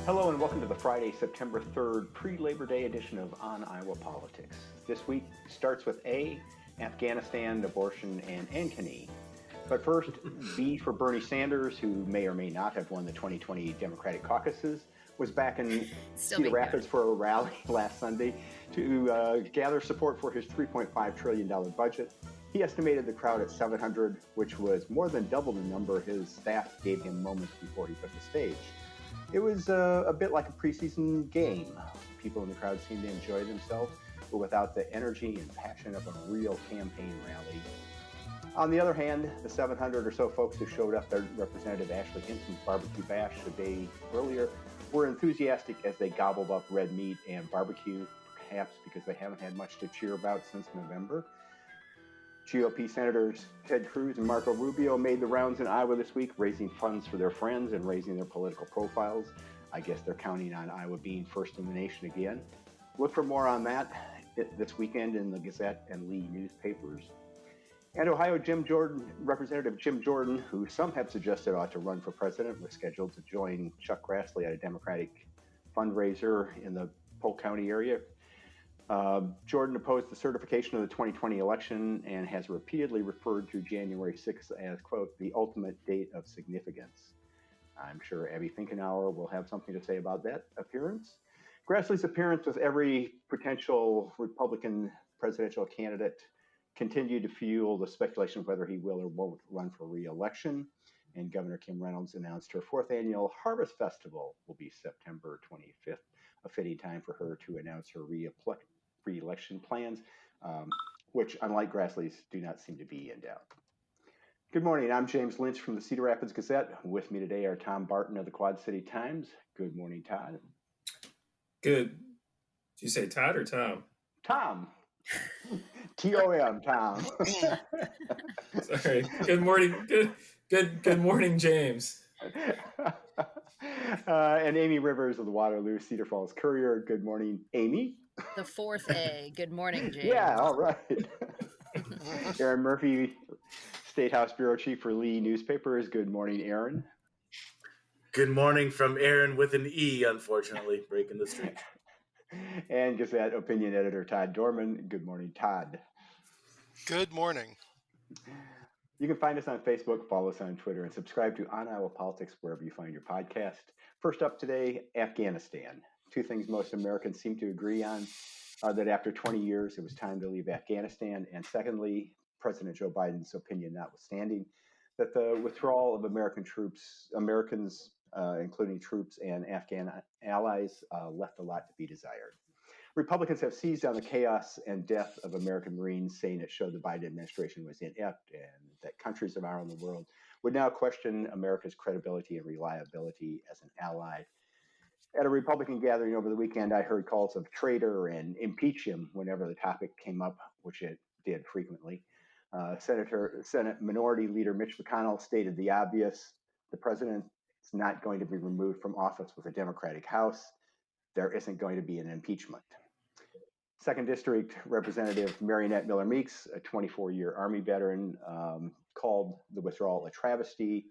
Hello and welcome to the Friday, September 3rd, pre-Labor Day edition of On Iowa Politics. This week starts with A, Afghanistan, abortion, and Ankeny. But first, B for Bernie Sanders, who may or may not have won the 2020 Democratic caucuses, was back in Cedar Rapids for a rally last Sunday to gather support for his $3.5 trillion budget. He estimated the crowd at 700, which was more than double the number his staff gave him moments before he took the stage. It was a bit like a preseason game. People in the crowd seemed to enjoy themselves, but without the energy and passion of a real campaign rally. On the other hand, the 700 or so folks who showed up at Representative Ashley Hinson's barbecue bash the day earlier were enthusiastic as they gobbled up red meat and barbecue, perhaps because they haven't had much to cheer about since November. GOP Senators Ted Cruz and Marco Rubio made the rounds in Iowa this week, raising funds for their friends and raising their political profiles. I guess they're counting on Iowa being first in the nation again. Look for more on that this weekend in the Gazette and Lee newspapers. And Ohio Representative Jim Jordan, who some have suggested ought to run for president, was scheduled to join Chuck Grassley at a Democratic fundraiser in the Polk County area. Jordan opposed the certification of the 2020 election and has repeatedly referred to January 6th as, quote, the ultimate date of significance. I'm sure Abby Finkenauer will have something to say about that appearance. Grassley's appearance with every potential Republican presidential candidate continued to fuel the speculation of whether he will or won't run for re-election. And Governor Kim Reynolds announced her fourth annual Harvest Festival will be September 25th, a fitting time for her to announce her re-election plans, which, unlike Grassley's, do not seem to be in doubt. Good morning. I'm James Lynch from the Cedar Rapids Gazette. With me today are Tom Barton of the Quad City Times. Good morning, Todd. Good. Did you say Todd or Tom? Tom. T-O-M, Tom. Sorry. Good morning. Good morning, James. And Amie Rivers of the Waterloo-Cedar Courrier. Good morning, Amie. The fourth A. Good morning, James. Yeah, all right. Erin Murphy, Statehouse Bureau Chief for Lee Newspapers. Good morning, Erin. Good morning from Erin with an E, unfortunately, breaking the streak. And Gazette Opinion Editor Todd Dorman. Good morning, Todd. Good morning. You can find us on Facebook, follow us on Twitter, and subscribe to On Iowa Politics wherever you find your podcast. First up today, Afghanistan. Two things most Americans seem to agree on are that after 20 years, it was time to leave Afghanistan. And secondly, President Joe Biden's opinion notwithstanding, that the withdrawal of Americans, including troops and Afghan allies, left a lot to be desired. Republicans have seized on the chaos and death of American Marines, saying it showed the Biden administration was inept and that countries around the world would now question America's credibility and reliability as an ally. At a Republican gathering over the weekend, I heard calls of traitor and impeach him whenever the topic came up, which it did frequently. Senate Minority Leader Mitch McConnell stated the obvious: the president is not going to be removed from office with a Democratic House. There isn't going to be an impeachment. Second District Representative Marionette Miller Meeks, a 24-year Army veteran, called the withdrawal a travesty,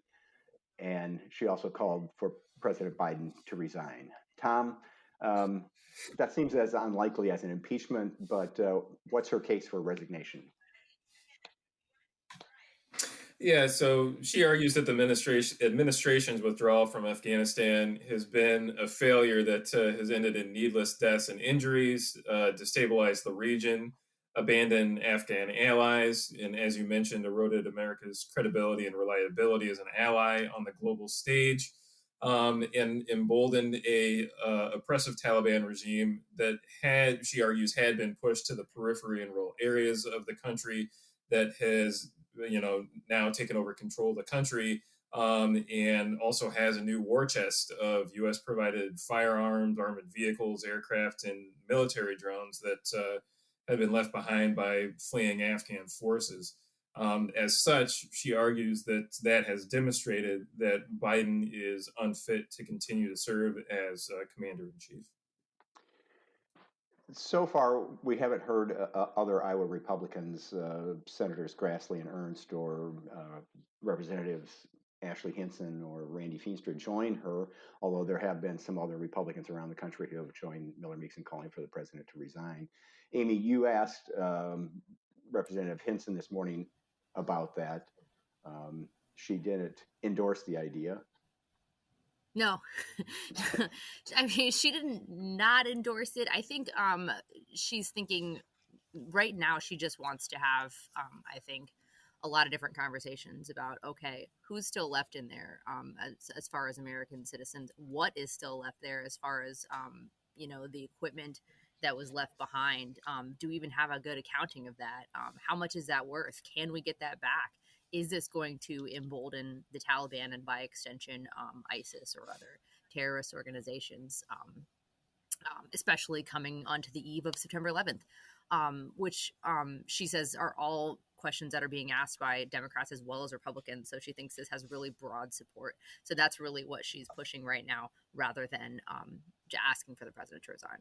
and she also called for President Biden to resign. Tom, that seems as unlikely as an impeachment, but what's her case for resignation? Yeah, so she argues that the administration's withdrawal from Afghanistan has been a failure that has ended in needless deaths and injuries, destabilized the region, abandoned Afghan allies, and as you mentioned, eroded America's credibility and reliability as an ally on the global stage, and emboldened a oppressive Taliban regime that she argues, had been pushed to the periphery and rural areas of the country, that has now taken over control of the country, and also has a new war chest of U.S. provided firearms, armored vehicles, aircraft, and military drones that have been left behind by fleeing Afghan forces. As such, she argues that has demonstrated that Biden is unfit to continue to serve as commander-in-chief. So far, we haven't heard other Iowa Republicans, Senators Grassley and Ernst, or Representatives Ashley Hinson or Randy Feenstra join her, although there have been some other Republicans around the country who have joined Miller Meeks in calling for the president to resign. Amie, you asked Representative Hinson this morning about that. She didn't endorse the idea. No, I mean, she didn't not endorse it. I think she's thinking right now she just wants to have, I think, a lot of different conversations about, okay, who's still left in there as far as American citizens? What is still left there as far as, the equipment that was left behind? Do we even have a good accounting of that? How much is that worth? Can we get that back? Is this going to embolden the Taliban and by extension ISIS or other terrorist organizations, especially coming onto the eve of September 11th, which she says are all questions that are being asked by Democrats as well as Republicans. So she thinks this has really broad support. So that's really what she's pushing right now, rather than asking for the president to resign.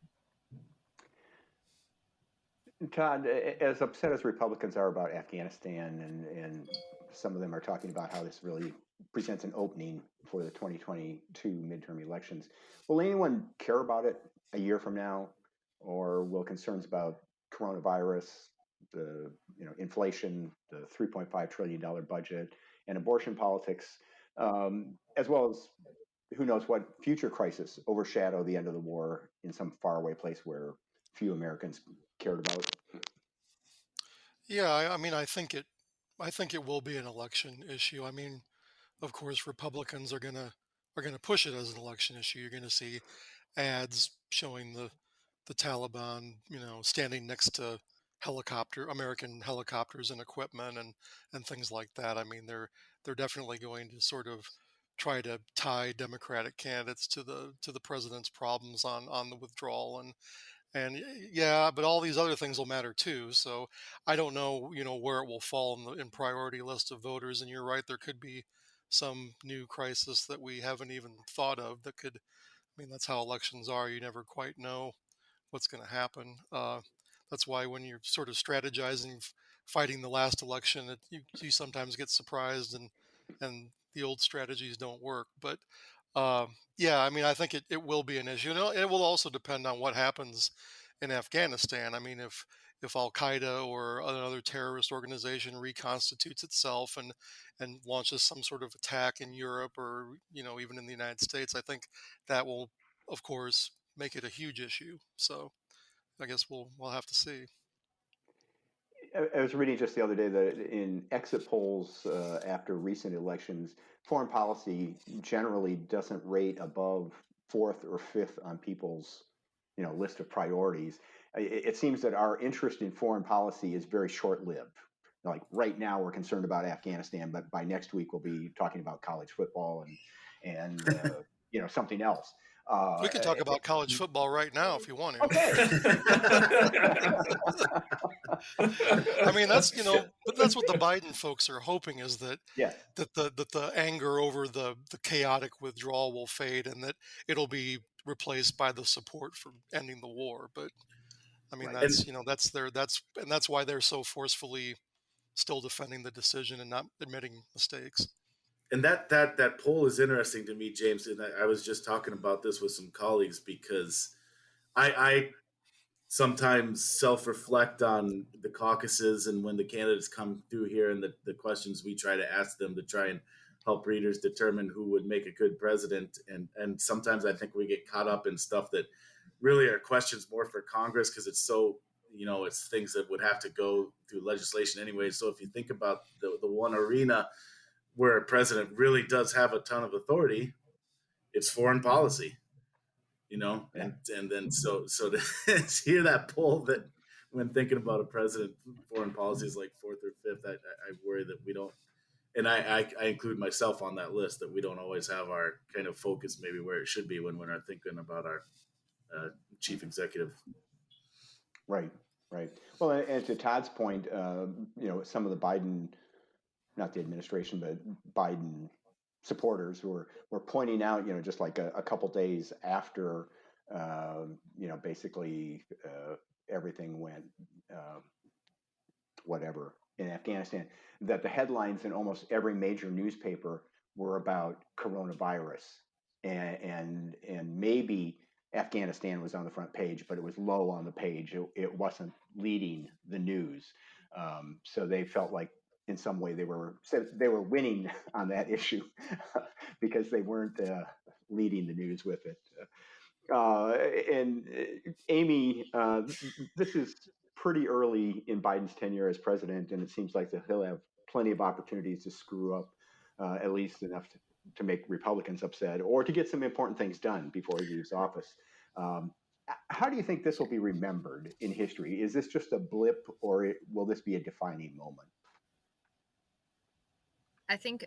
Todd, as upset as Republicans are about Afghanistan, and some of them are talking about how this really presents an opening for the 2022 midterm elections, will anyone care about it a year from now, or will concerns about coronavirus, the inflation, the $3.5 trillion budget, and abortion politics, as well as who knows what future crisis overshadow the end of the war in some faraway place where few Americans cared about? Yeah, I mean, I think it will be an election issue. I mean, of course, Republicans are gonna push it as an election issue. You're gonna see ads showing the Taliban, standing next to American helicopters and equipment and things like that. I mean, they're definitely going to sort of try to tie Democratic candidates to the president's problems on the withdrawal and yeah, but all these other things will matter too. So I don't know, where it will fall in priority list of voters. And you're right, there could be some new crisis that we haven't even thought of that could. I mean, that's how elections are. You never quite know what's going to happen. That's why when you're sort of strategizing, fighting the last election, you sometimes get surprised and the old strategies don't work. But yeah, I mean, I think it will be an issue. It will also depend on what happens in Afghanistan. I mean, if Al Qaeda or another terrorist organization reconstitutes itself and launches some sort of attack in Europe or even in the United States, I think that will, of course, make it a huge issue. So I guess we'll have to see. I was reading just the other day that in exit polls after recent elections, foreign policy generally doesn't rate above fourth or fifth on people's list of priorities. It seems that our interest in foreign policy is very short-lived. Like right now, we're concerned about Afghanistan, but by next week we'll be talking about college football and something else. We can talk about college football right now if you want to. Okay. I mean, but that's what the Biden folks are hoping is that Yes. that the anger over the chaotic withdrawal will fade and that it'll be replaced by the support for ending the war. But I mean, Right. that's why they're so forcefully still defending the decision and not admitting mistakes. And that poll is interesting to me, James. And I was just talking about this with some colleagues because I sometimes self-reflect on the caucuses and when the candidates come through here and the questions we try to ask them to try and help readers determine who would make a good president. And sometimes I think we get caught up in stuff that really are questions more for Congress because it's so, it's things that would have to go through legislation anyway. So if you think about the one arena where a president really does have a ton of authority, it's foreign policy. And then so to hear that poll that when thinking about a president, foreign policy is like fourth or fifth, I worry that we don't, and I include myself on that list, that we don't always have our kind of focus maybe where it should be when we're thinking about our chief executive. Right. Well, and to Todd's point, some of the Biden, not the administration, but Biden supporters who were pointing out, just like a couple days after, basically everything went whatever in Afghanistan, that the headlines in almost every major newspaper were about coronavirus, and maybe Afghanistan was on the front page, but it was low on the page. It wasn't leading the news, so they felt like in some way they were winning on that issue because they weren't leading the news with it. And Amie, this is pretty early in Biden's tenure as president, and it seems like that he'll have plenty of opportunities to screw up, at least enough to make Republicans upset or to get some important things done before he leaves office. Um, how do you think this will be remembered in history? Is this just a blip, or will this be a defining moment? I think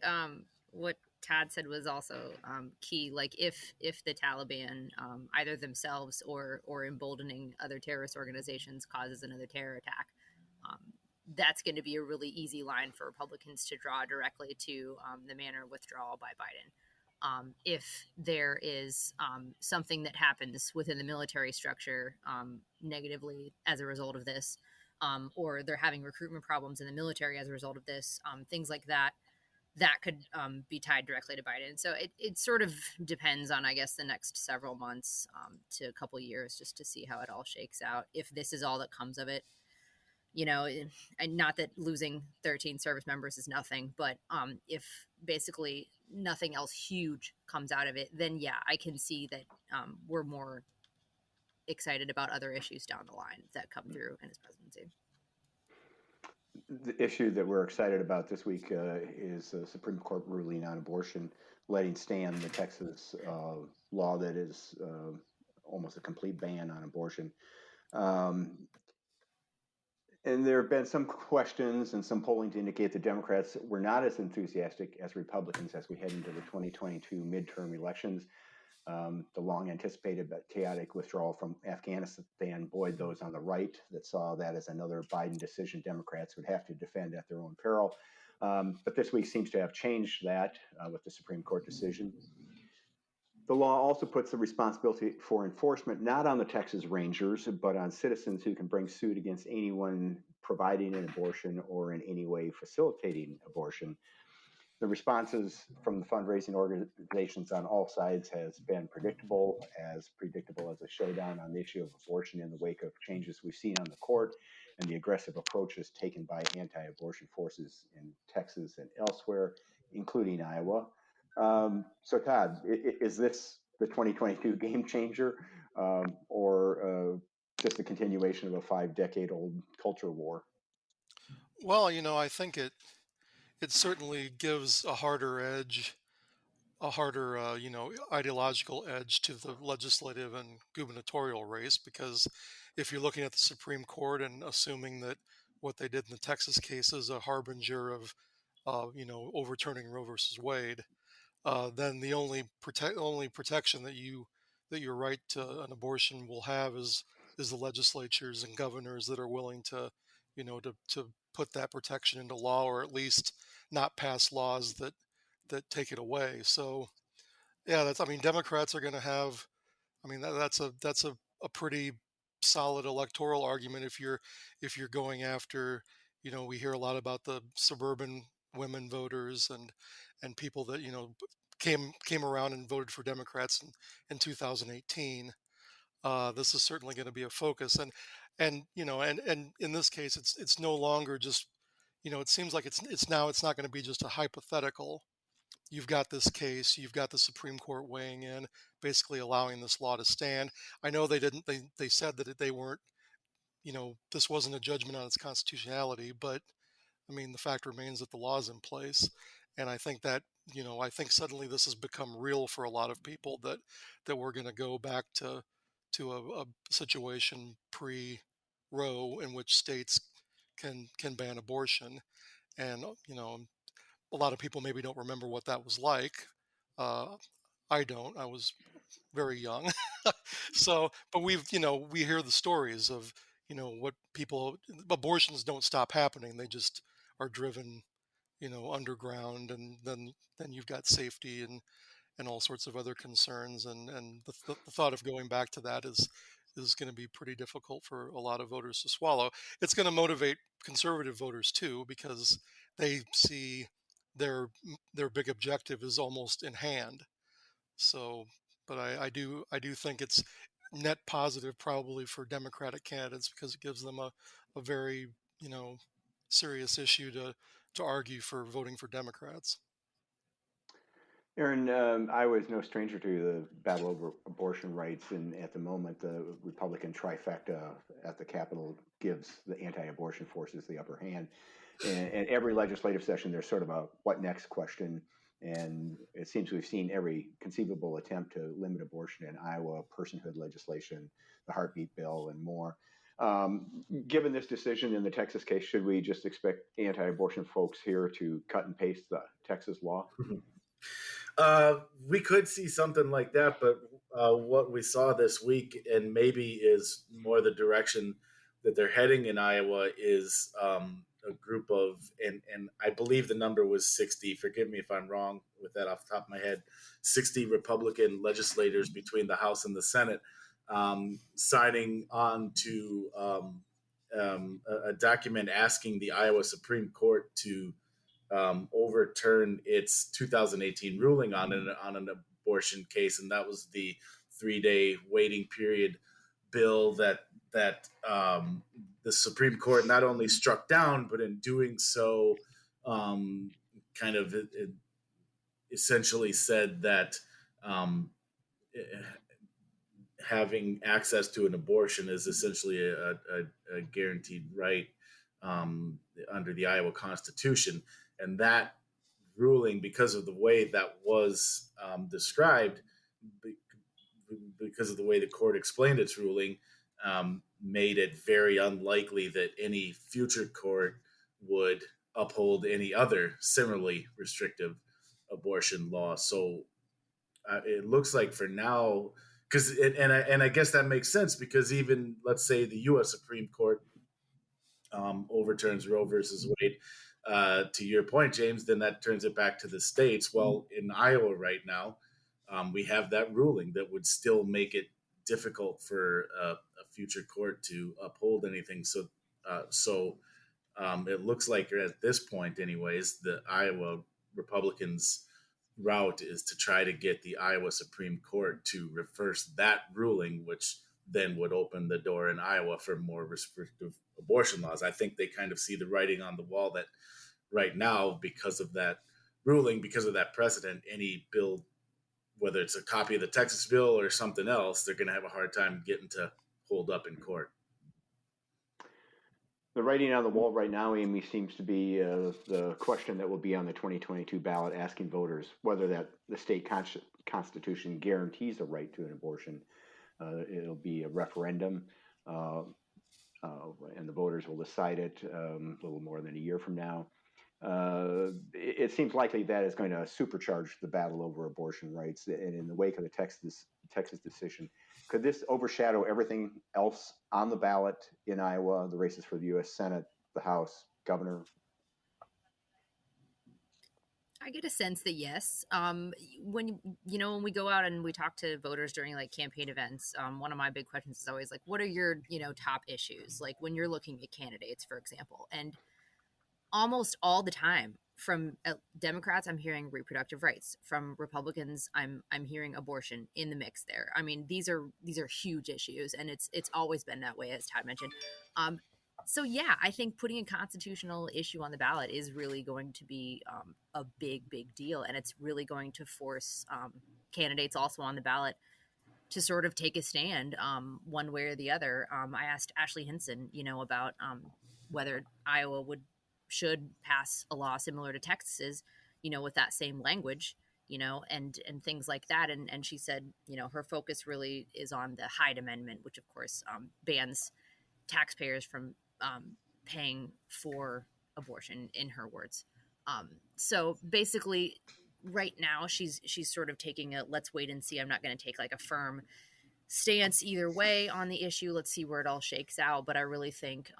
what Todd said was also key. Like if the Taliban, either themselves or emboldening other terrorist organizations, causes another terror attack, um, that's going to be a really easy line for Republicans to draw directly to the manner of withdrawal by Biden. If there is something that happens within the military structure negatively as a result of this, or they're having recruitment problems in the military as a result of this, things like that, that could be tied directly to Biden. So it sort of depends on, I guess, the next several months to a couple years, just to see how it all shakes out. If this is all that comes of it, and not that losing 13 service members is nothing, but if basically nothing else huge comes out of it, then yeah, I can see that we're more excited about other issues down the line that come through in his presidency. The issue that we're excited about this week is the Supreme Court ruling on abortion, letting stand the Texas law that is almost a complete ban on abortion. And there have been some questions and some polling to indicate the Democrats were not as enthusiastic as Republicans as we head into the 2022 midterm elections. The long anticipated but chaotic withdrawal from Afghanistan buoyed those on the right that saw that as another Biden decision Democrats would have to defend at their own peril. But this week seems to have changed that with the Supreme Court decision. The law also puts the responsibility for enforcement not on the Texas Rangers, but on citizens who can bring suit against anyone providing an abortion or in any way facilitating abortion. The responses from the fundraising organizations on all sides has been predictable as a showdown on the issue of abortion in the wake of changes we've seen on the court and the aggressive approaches taken by anti-abortion forces in Texas and elsewhere, including Iowa. So Todd, is this the 2022 game changer or just a continuation of a 5-decade-old culture war? Well, I think it certainly gives a harder edge, a harder, ideological edge to the legislative and gubernatorial race, because if you're looking at the Supreme Court and assuming that what they did in the Texas case is a harbinger of, overturning Roe versus Wade, then the only protection that your right to an abortion will have is the legislatures and governors that are willing to, to put that protection into law, or at least not pass laws that take it away. So yeah, Democrats are going to have. That's a pretty solid electoral argument if you're going after. We hear a lot about the suburban women voters and people that came around and voted for Democrats in 2018. This is certainly going to be a focus, and in this case, it's no longer just, it seems like it's not going to be just a hypothetical. You've got this case, you've got the Supreme Court weighing in, basically allowing this law to stand. I know they said that they weren't, this wasn't a judgment on its constitutionality, but the fact remains that the law is in place. And I think that, I think suddenly this has become real for a lot of people that we're going to go back to a situation pre-Roe in which states can ban abortion. And, a lot of people maybe don't remember what that was like. I don't. I was very young. So, but we hear the stories of, what abortions don't stop happening. They just are driven, underground, and then you've got safety and all sorts of other concerns. And the thought of going back to that is going to be pretty difficult for a lot of voters to swallow. It's going to motivate conservative voters too, because they see their big objective is almost in hand. So, but I do think it's net positive probably for Democratic candidates because it gives them a very, serious issue to argue for voting for Democrats. Erin, Iowa is no stranger to the battle over abortion rights, and at the moment, the Republican trifecta at the Capitol gives the anti-abortion forces the upper hand. And every legislative session, there's sort of a what next question, and it seems we've seen every conceivable attempt to limit abortion in Iowa, personhood legislation, the heartbeat bill, and more. Given this decision in the Texas case, should we just expect anti-abortion folks here to cut and paste the Texas law? We could see something like that, but what we saw this week, and maybe is more the direction that they're heading in Iowa, is a group of, and I believe the number was 60. Forgive me if I'm wrong with that off the top of my head. 60 Republican legislators between the House and the Senate signing on to a document asking the Iowa Supreme Court to overturn its 2018 ruling on an abortion case, and that was the 3-day waiting period bill that the Supreme Court not only struck down, but in doing so, kind of essentially said that having access to an abortion is essentially a guaranteed right under the Iowa Constitution. And that ruling, because of the way that was described, because of the way the court explained its ruling, made it very unlikely that any future court would uphold any other similarly restrictive abortion law. So it looks like for now, and I guess that makes sense, because even, let's say, the U.S. Supreme Court overturns Roe versus Wade, to your point, James, then that turns it back to the states. Well, in Iowa right now, we have that ruling that would still make it difficult for a future court to uphold anything. So it looks like at this point, anyways, the Iowa Republicans' route is to try to get the Iowa Supreme Court to reverse that ruling, which then would open the door in Iowa for more restrictive abortion laws. I think they kind of see the writing on the wall that right now, because of that ruling, because of that precedent, any bill, whether it's a copy of the Texas bill or something else, they're going to have a hard time getting to hold up in court. The writing on the wall right now, Amie, seems to be the question that will be on the 2022 ballot, asking voters whether that the state constitution guarantees a right to an abortion. It'll be a referendum, and the voters will decide it a little more than a year from now. It seems likely that is going to supercharge the battle over abortion rights. And in the wake of the Texas decision, could this overshadow everything else on the ballot in Iowa, the races for the U.S. Senate, the House, governor? I get a sense that yes. When we go out and we talk to voters during like campaign events, one of my big questions is always like, what are your top issues? Like when you're looking at candidates, for example, and almost all the time from Democrats, I'm hearing reproductive rights. From Republicans, I'm hearing abortion in the mix there. I mean, these are huge issues, and it's always been that way, as Todd mentioned. So yeah, I think putting a constitutional issue on the ballot is really going to be a big deal, and it's really going to force candidates also on the ballot to sort of take a stand one way or the other. I asked Ashley Hinson, about whether Iowa should pass a law similar to Texas's, with that same language, and things like that. And she said, her focus really is on the Hyde Amendment, which of course bans taxpayers from paying for abortion, in her words. So basically right now she's sort of taking a let's wait and see. I'm not going to take like a firm stance either way on the issue. Let's see where it all shakes out. But I really think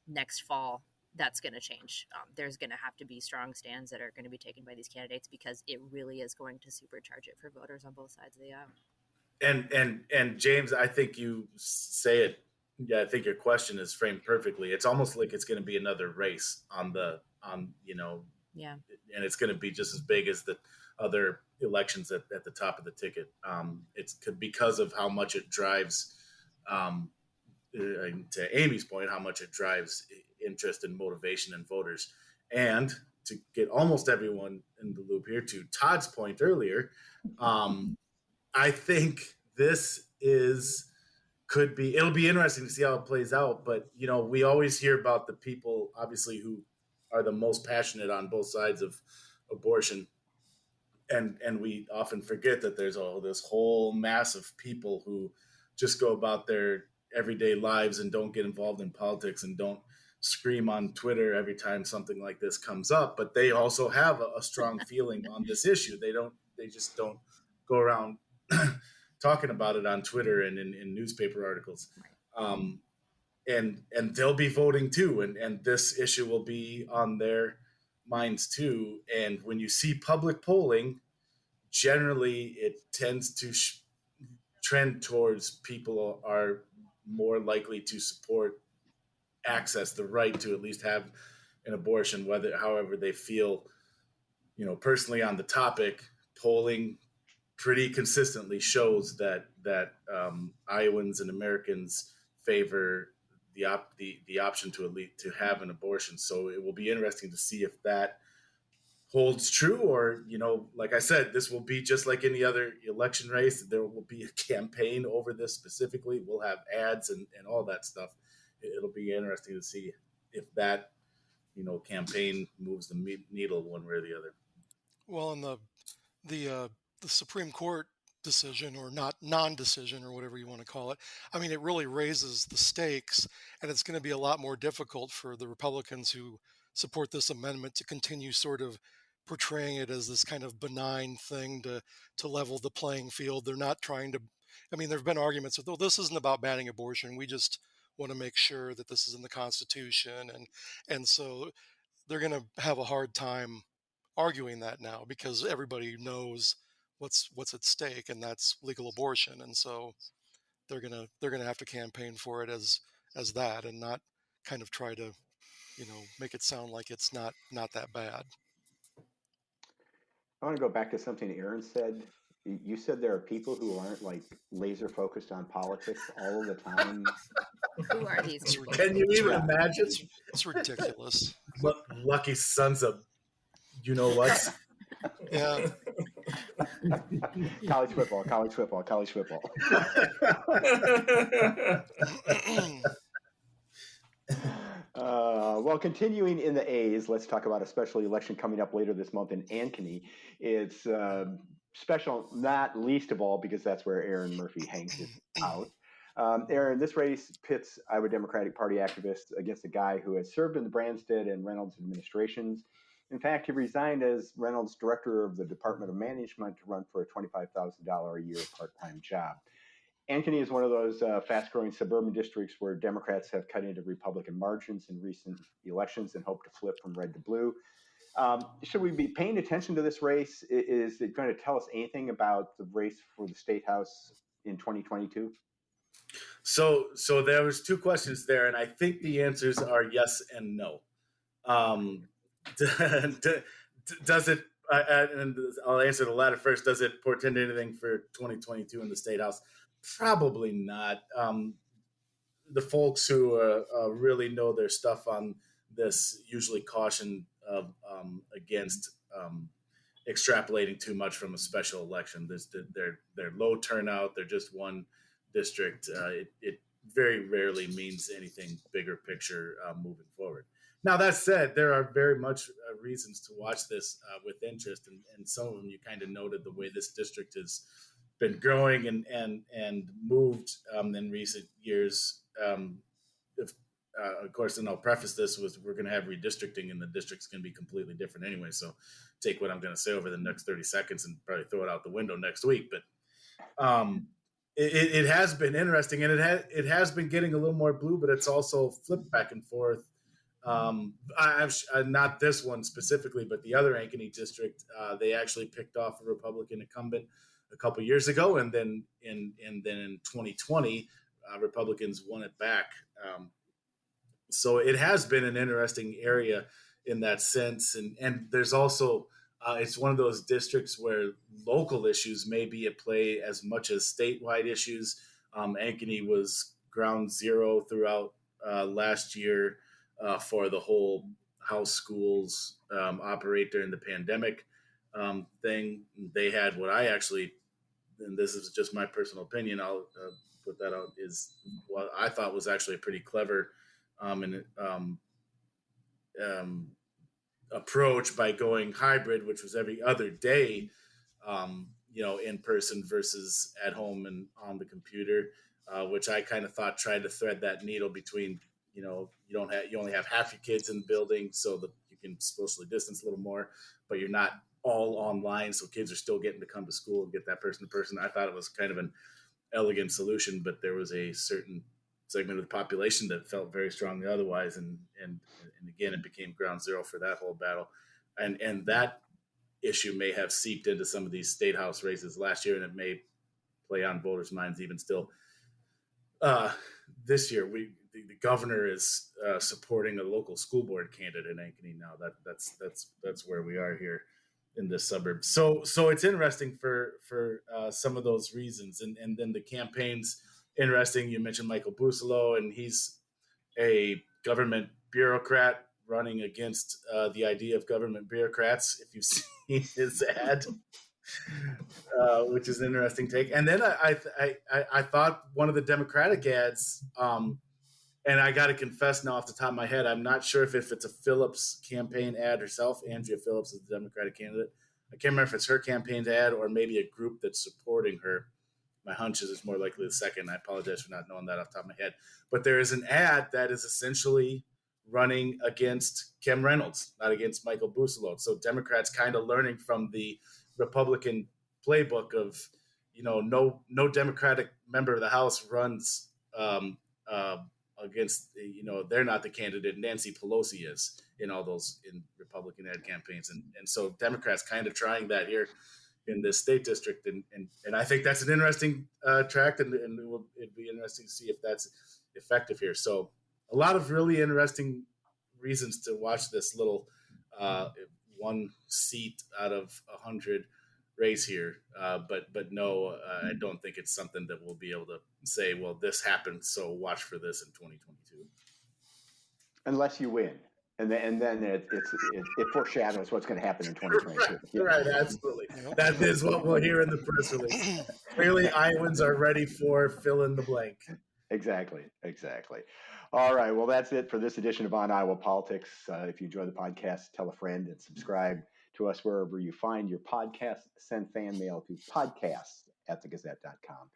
next fall, that's going to change. There's going to have to be strong stands that are going to be taken by these candidates, because it really is going to supercharge it for voters on both sides of the aisle. And James, I think you say it. Yeah, I think your question is framed perfectly. It's almost like it's going to be another race on the Yeah. And it's going to be just as big as the other elections at the top of the ticket. It's because of how much it drives, to Amy's point, how much it drives interest and motivation in voters. And to get almost everyone in the loop here, to Todd's point earlier, I think this it'll be interesting to see how it plays out. But, we always hear about the people, obviously, who are the most passionate on both sides of abortion. And we often forget that there's this whole mass of people who just go about their everyday lives and don't get involved in politics and don't scream on Twitter every time something like this comes up. But they also have a strong feeling on this issue. They just don't go around talking about it on Twitter and in newspaper articles. And they'll be voting too. And this issue will be on their minds too. And when you see public polling, generally it tends to trend towards people are more likely to support the right to at least have an abortion, however they feel, personally on the topic. Polling pretty consistently shows that Iowans and Americans favor the option to have an abortion. So it will be interesting to see if that holds true, or, like I said, this will be just like any other election race. There will be a campaign over this specifically. We'll have ads and all that stuff. It'll be interesting to see if that, campaign moves the needle one way or the other. Well, and the Supreme Court decision, or not non-decision, or whatever you want to call it, I mean, it really raises the stakes, and it's going to be a lot more difficult for the Republicans who support this amendment to continue sort of portraying it as this kind of benign thing to level the playing field. They're not trying to, I mean, there have been arguments with, this isn't about banning abortion. We just want to make sure that this is in the Constitution. And so they're going to have a hard time arguing that now, because everybody knows what's at stake, and that's legal abortion. And so they're gonna have to campaign for it as that, and not kind of try to, make it sound like it's not that bad. I want to go back to something Erin said. You said there are people who aren't like laser focused on politics all of the time. Who are these people? Can you even imagine? It's ridiculous. Lucky sons of, what? Yeah. College football. Well, continuing in the A's, let's talk about a special election coming up later this month in Ankeny. It's special, not least of all, because that's where Erin Murphy hangs it out. Erin, this race pits Iowa Democratic Party activists against a guy who has served in the Branstad and Reynolds administrations. In fact, he resigned as Reynolds' director of the Department of Management to run for a $25,000 a year part-time job. Ankeny is one of those fast-growing suburban districts where Democrats have cut into Republican margins in recent elections and hope to flip from red to blue. Should we be paying attention to this race? Is it going to tell us anything about the race for the Statehouse in 2022? So there was two questions there, and I think the answers are yes and no. Does it? And I'll answer the latter first. Does it portend anything for 2022 in the Statehouse? Probably not. The folks who really know their stuff on this usually caution against extrapolating too much from a special election. They're low turnout. They're just one district. It very rarely means anything bigger picture moving forward. Now, that said, there are very much reasons to watch this with interest, and some of them you kind of noted the way this district has been growing and moved in recent years. Of course, and I'll preface this with we're going to have redistricting, and the district's going to be completely different anyway. So take what I'm going to say over the next 30 seconds and probably throw it out the window next week. But it has been interesting, and it has been getting a little more blue, but it's also flipped back and forth. Not this one specifically, but the other Ankeny district, they actually picked off a Republican incumbent a couple years ago, and then in 2020, Republicans won it back. So it has been an interesting area in that sense. And there's also, it's one of those districts where local issues may be at play as much as statewide issues. Ankeny was ground zero throughout last year for the whole how schools operate during the pandemic thing. They had what I actually, and this is just my personal opinion, I'll put that out, is what I thought was actually a pretty clever approach by going hybrid, which was every other day, in person versus at home and on the computer, which I kind of thought tried to thread that needle between, you only have half your kids in the building so that you can socially distance a little more, but you're not all online, so kids are still getting to come to school and get that person to person. I thought it was kind of an elegant solution, but there was a certain segment of the population that felt very strongly otherwise, and again, it became ground zero for that whole battle, and that issue may have seeped into some of these Statehouse races last year, and it may play on voters' minds even still. This year, the governor is supporting a local school board candidate in Ankeny now. That's where we are here in this suburb. So it's interesting for some of those reasons, and then the campaign's interesting. You mentioned Michael Busolo, and he's a government bureaucrat running against the idea of government bureaucrats. If you've seen his ad, which is an interesting take. And then I thought one of the Democratic ads, and I got to confess now off the top of my head, I'm not sure if it's a Phillips campaign ad herself. Andrea Phillips is the Democratic candidate. I can't remember if it's her campaign ad or maybe a group that's supporting her. My hunch is it's more likely the second. I apologize for not knowing that off the top of my head. But there is an ad that is essentially running against Kim Reynolds, not against Michael Busolo. So Democrats kind of learning from the Republican playbook of, no Democratic member of the House runs against, they're not the candidate. Nancy Pelosi is in all those in Republican ad campaigns. And so Democrats kind of trying that here in this state district. And I think that's an interesting track, and it'd be interesting to see if that's effective here. So a lot of really interesting reasons to watch this little one seat out of 100 race here. But no, I don't think it's something that we'll be able to say, well, this happened, so watch for this in 2022. Unless you win. And then it foreshadows what's going to happen in 2022. Right, absolutely. That is what we'll hear in the press release. Clearly, Iowans are ready for fill in the blank. Exactly. All right, well, that's it for this edition of On Iowa Politics. If you enjoy the podcast, tell a friend and subscribe to us wherever you find your podcast. Send fan mail to podcasts@thegazette.com.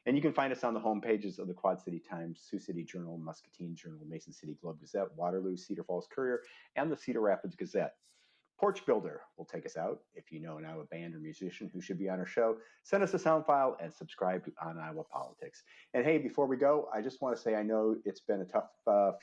And you can find us on the homepages of the Quad City Times, Sioux City Journal, Muscatine Journal, Mason City Globe Gazette, Waterloo-Cedar Falls Courrier, and the Cedar Rapids Gazette. Porch Builder will take us out. If you know an Iowa band or musician who should be on our show, send us a sound file and subscribe to On Iowa Politics. And hey, before we go, I just want to say I know it's been a tough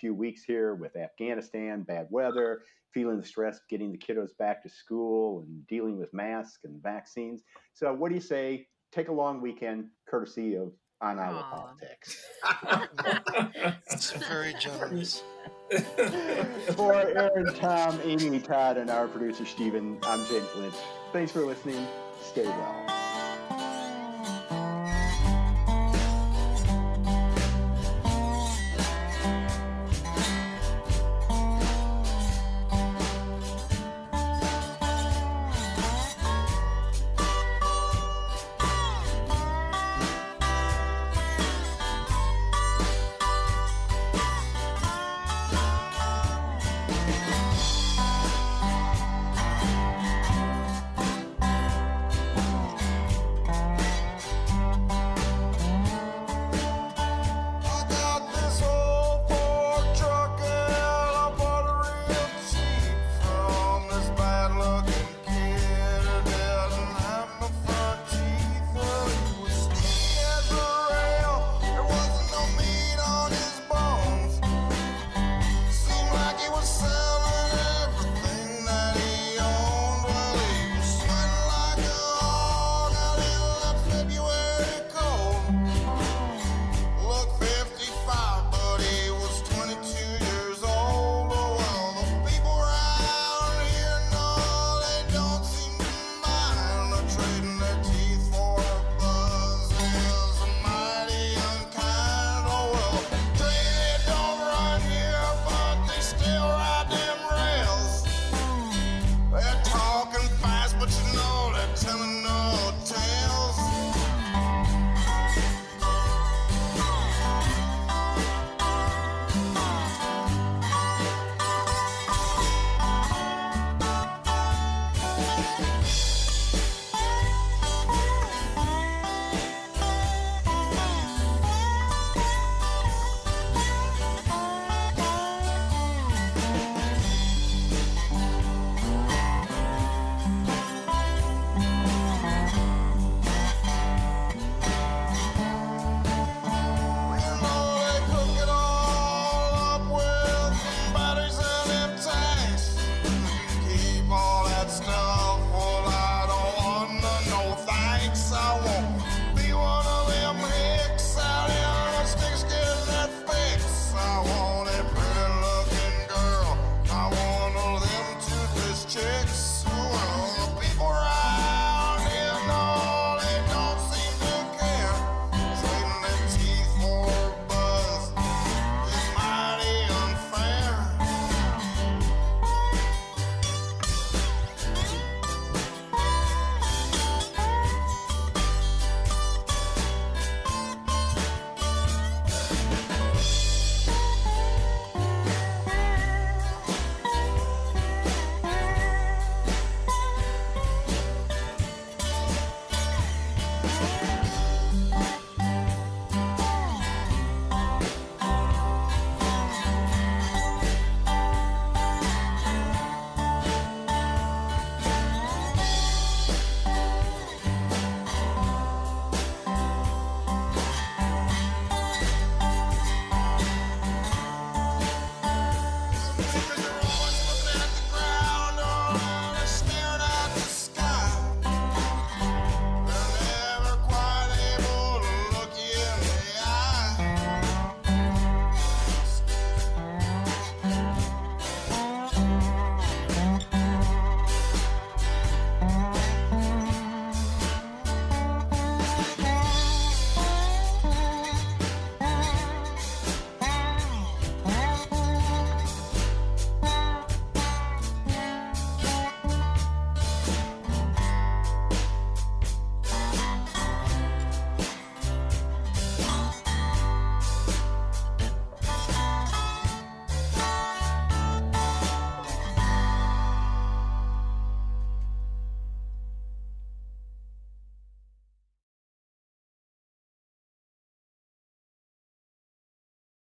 few weeks here with Afghanistan, bad weather, feeling the stress, getting the kiddos back to school and dealing with masks and vaccines. So what do you say? Take a long weekend, courtesy of On Iowa Politics. That's very generous. For Erin, Tom, Amie, Todd, and our producer, Stephen, I'm James Lynch. Thanks for listening. Stay well.